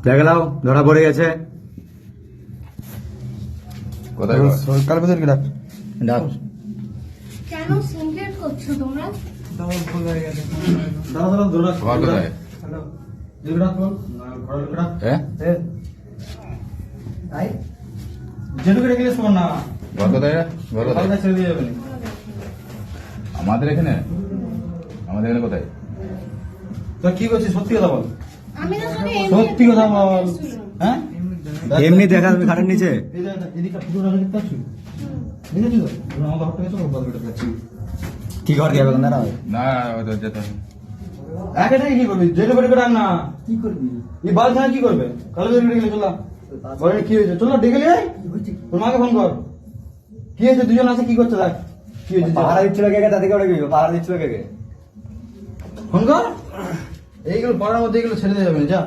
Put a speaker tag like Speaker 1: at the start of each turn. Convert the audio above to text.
Speaker 1: দেখে নাও ধরা পড়ে গেছে।
Speaker 2: কোথায়
Speaker 3: কাল ভেতর কি ডাক
Speaker 1: ডাক
Speaker 4: কেন সিনক্রেট করছো তোমরা?
Speaker 3: দাও ভুল হয়ে গেছে।
Speaker 1: দাঁড়া ধরে রাখ।
Speaker 2: ঘর কোথায়?
Speaker 3: হ্যালো
Speaker 1: জেলুরাত বল ঘর লোকটা
Speaker 2: হ্যাঁ
Speaker 1: আই জেলুকে রেখে দিস না।
Speaker 2: ঘর কোথায় রে? ঘর কোথায়?
Speaker 1: কালকে ছেড়ে দিয়ে যাবেন।
Speaker 2: আমাদের এখানে কোথায়?
Speaker 1: তো কি করছিস সত্যি কথা বল।
Speaker 4: আমি তো তোকে
Speaker 1: সত্যি কথা বল। হ্যাঁ এমনি দেখা তুমি খাটের নিচে এদিকে ফুটো রাখা দেখতে পাচ্ছি দেখেছি তো ওরা আমাদের হাতে গেছে বাদ বেটা পাচ্ছি কি ঘর দিয়ে এখন দাঁড়াও
Speaker 2: না ওটা যেতে হবে।
Speaker 1: একাটাই কি করবি জেলে বেড়ে করে আন না কি করবি এই বাল ছাড়া কি করবে কালো জেলে বেড়ে গেলে চলা বলে কি হয়েছে চল না ডেকে নিয়ে আয় তোর মাকে ফোন কর কি হয়েছে দুজন আছে কি করছে দেখ কি হয়েছে পাহাড়া দিচ্ছিল কে তাদেরকে ওটা কি পাহাড়া দিচ্ছিল কে ফোন কর এইগুলো পাড়ার মধ্যে এগুলো ছেড়ে দিয়ে যাবে যা